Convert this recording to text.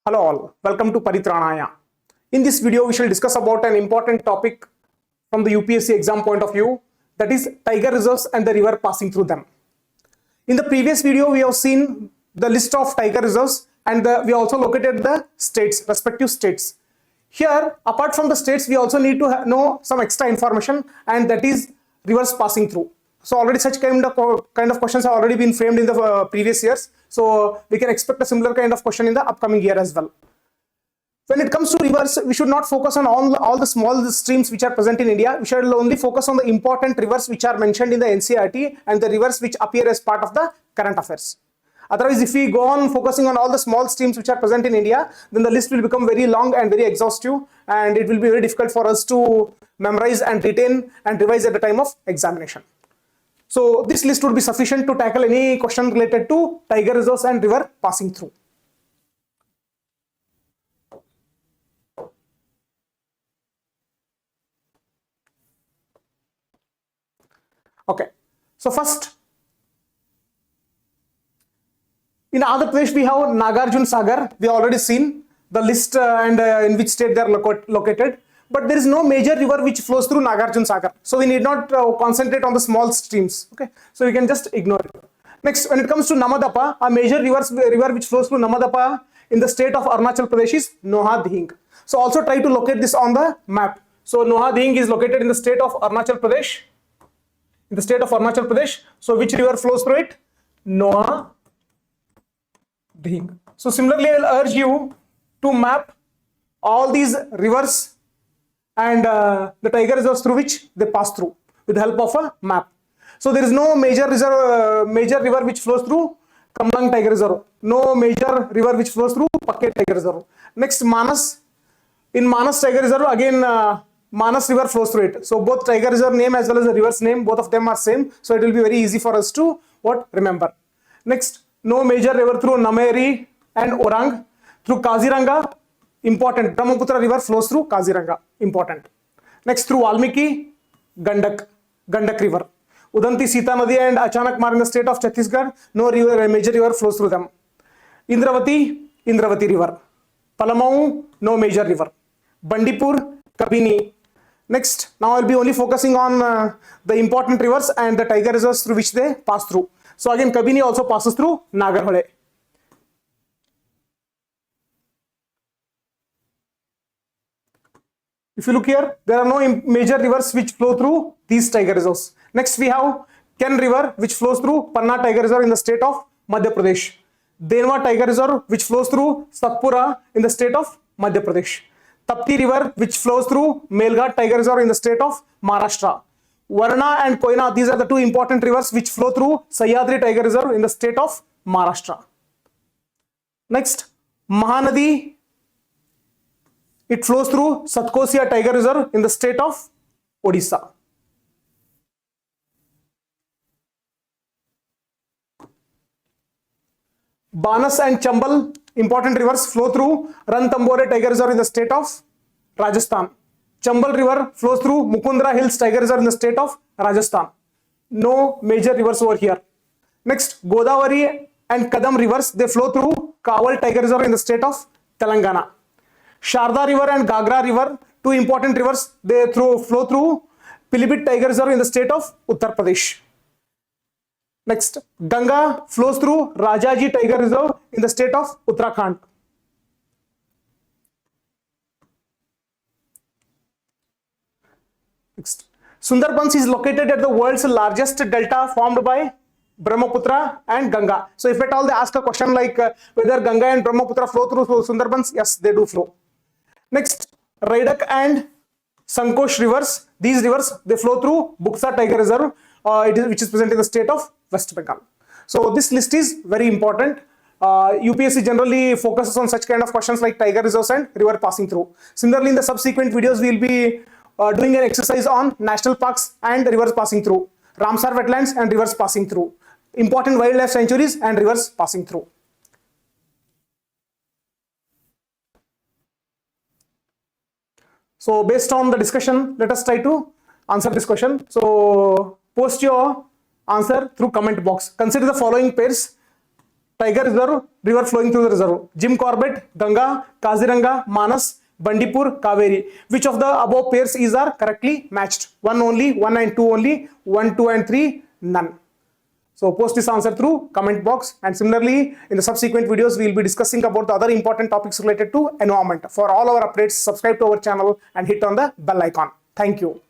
Hello all, welcome to Paritranaya. In this video, we shall discuss about an important topic from the UPSC exam point of view, that is tiger reserves and the river passing through them. In the previous video, we have seen the list of tiger reserves and we also located the states, respective states. Here, apart from the states, we also need to know some extra information, and that is rivers passing through. So already such kind of questions have already been framed in the previous years. So we can expect a similar kind of question in the upcoming year as well. When it comes to rivers, we should not focus on all the small streams which are present in India. We should only focus on the important rivers which are mentioned in the NCERT and the rivers which appear as part of the current affairs. Otherwise, if we go on focusing on all the small streams which are present in India, then the list will become very long and very exhaustive, and it will be very difficult for us to memorize and retain and revise at the time of examination. So this list would be sufficient to tackle any question related to tiger reserves and river passing through. Okay, so first, in Andhra Pradesh we have Nagarjuna Sagar. We have already seen the list and in which state they are located. But there is no major river which flows through Nagarjuna Sagar. So we need not concentrate on the small streams. Okay, so we can just ignore it. Next, when it comes to Namadapa, a major river which flows through Namadapa in the state of Arunachal Pradesh is Noha Dihing. So also try to locate this on the map. So Noha Dihing is located in the state of Arunachal Pradesh. In the state of Arunachal Pradesh. So which river flows through it? Noha Dihing. So similarly, I will urge you to map all these rivers and the tiger reserves through which they pass through with the help of a map. So there is no major river which flows through Kamlang Tiger Reserve, no major river which flows through Pakke Tiger Reserve. Next, Manas. In Manas Tiger Reserve, again Manas river flows through it. So both tiger reserve name as well as the river's name, both of them are same. So it will be very easy for us to remember. Next, no major river through Nameri and Orang. Through Kaziranga, important. Brahmaputra river flows through Kaziranga, important. Next, through Valmiki, Gandak river. Udanti, Sita Nadi and Achanakmar in the state of Chhattisgarh, no major river flows through them. Indravati river. Palamau, no major river. Bandipur, Kabini. Next, now I will be only focusing on the important rivers and the tiger reserves through which they pass through. So again, Kabini also passes through Nagarhole. If you look here, there are no major rivers which flow through these tiger reserves. Next, we have Ken River which flows through Panna Tiger Reserve in the state of Madhya Pradesh. Denwa Tiger Reserve which flows through Satpura in the state of Madhya Pradesh. Tapti River which flows through Melghat Tiger Reserve in the state of Maharashtra. Varna and Koyna, these are the two important rivers which flow through Sahyadri Tiger Reserve in the state of Maharashtra. Next, Mahanadi. It flows through Satkosia Tiger Reserve in the state of Odisha. Banas and Chambal, important rivers, flow through Ranthambore Tiger Reserve in the state of Rajasthan. Chambal River flows through Mukundra Hills Tiger Reserve in the state of Rajasthan. No major rivers over here. Next, Godavari and Kadam rivers, they flow through Kawal Tiger Reserve in the state of Telangana. Sharda River and Gagra River, two important rivers, they flow through Pilibhit Tiger Reserve in the state of Uttar Pradesh. Next, Ganga flows through Rajaji Tiger Reserve in the state of Uttarakhand. Next, Sundarbans is located at the world's largest delta formed by Brahmaputra and Ganga. So if at all they ask a question like whether Ganga and Brahmaputra flow through Sundarbans, yes, they do flow. Next, Raidak and Sankosh rivers, these rivers, they flow through Buksa Tiger Reserve, which is present in the state of West Bengal. So this list is very important. UPSC generally focuses on such kind of questions like tiger reserves and river passing through. Similarly, in the subsequent videos, we will be doing an exercise on national parks and rivers passing through, Ramsar wetlands and rivers passing through, important wildlife sanctuaries and rivers passing through. So based on the discussion, let us try to answer this question. So post your answer through comment box. Consider the following pairs: Tiger Reserve, river flowing through the reserve. Jim Corbett, Ganga, Kaziranga, Manas, Bandipur, Kaveri. Which of the above pairs are correctly matched? 1 only, 1 and 2 only, 1, 2 and 3, none. So post this answer through comment box, and similarly in the subsequent videos we will be discussing about the other important topics related to environment. For all our updates, subscribe to our channel and hit on the bell icon. Thank you.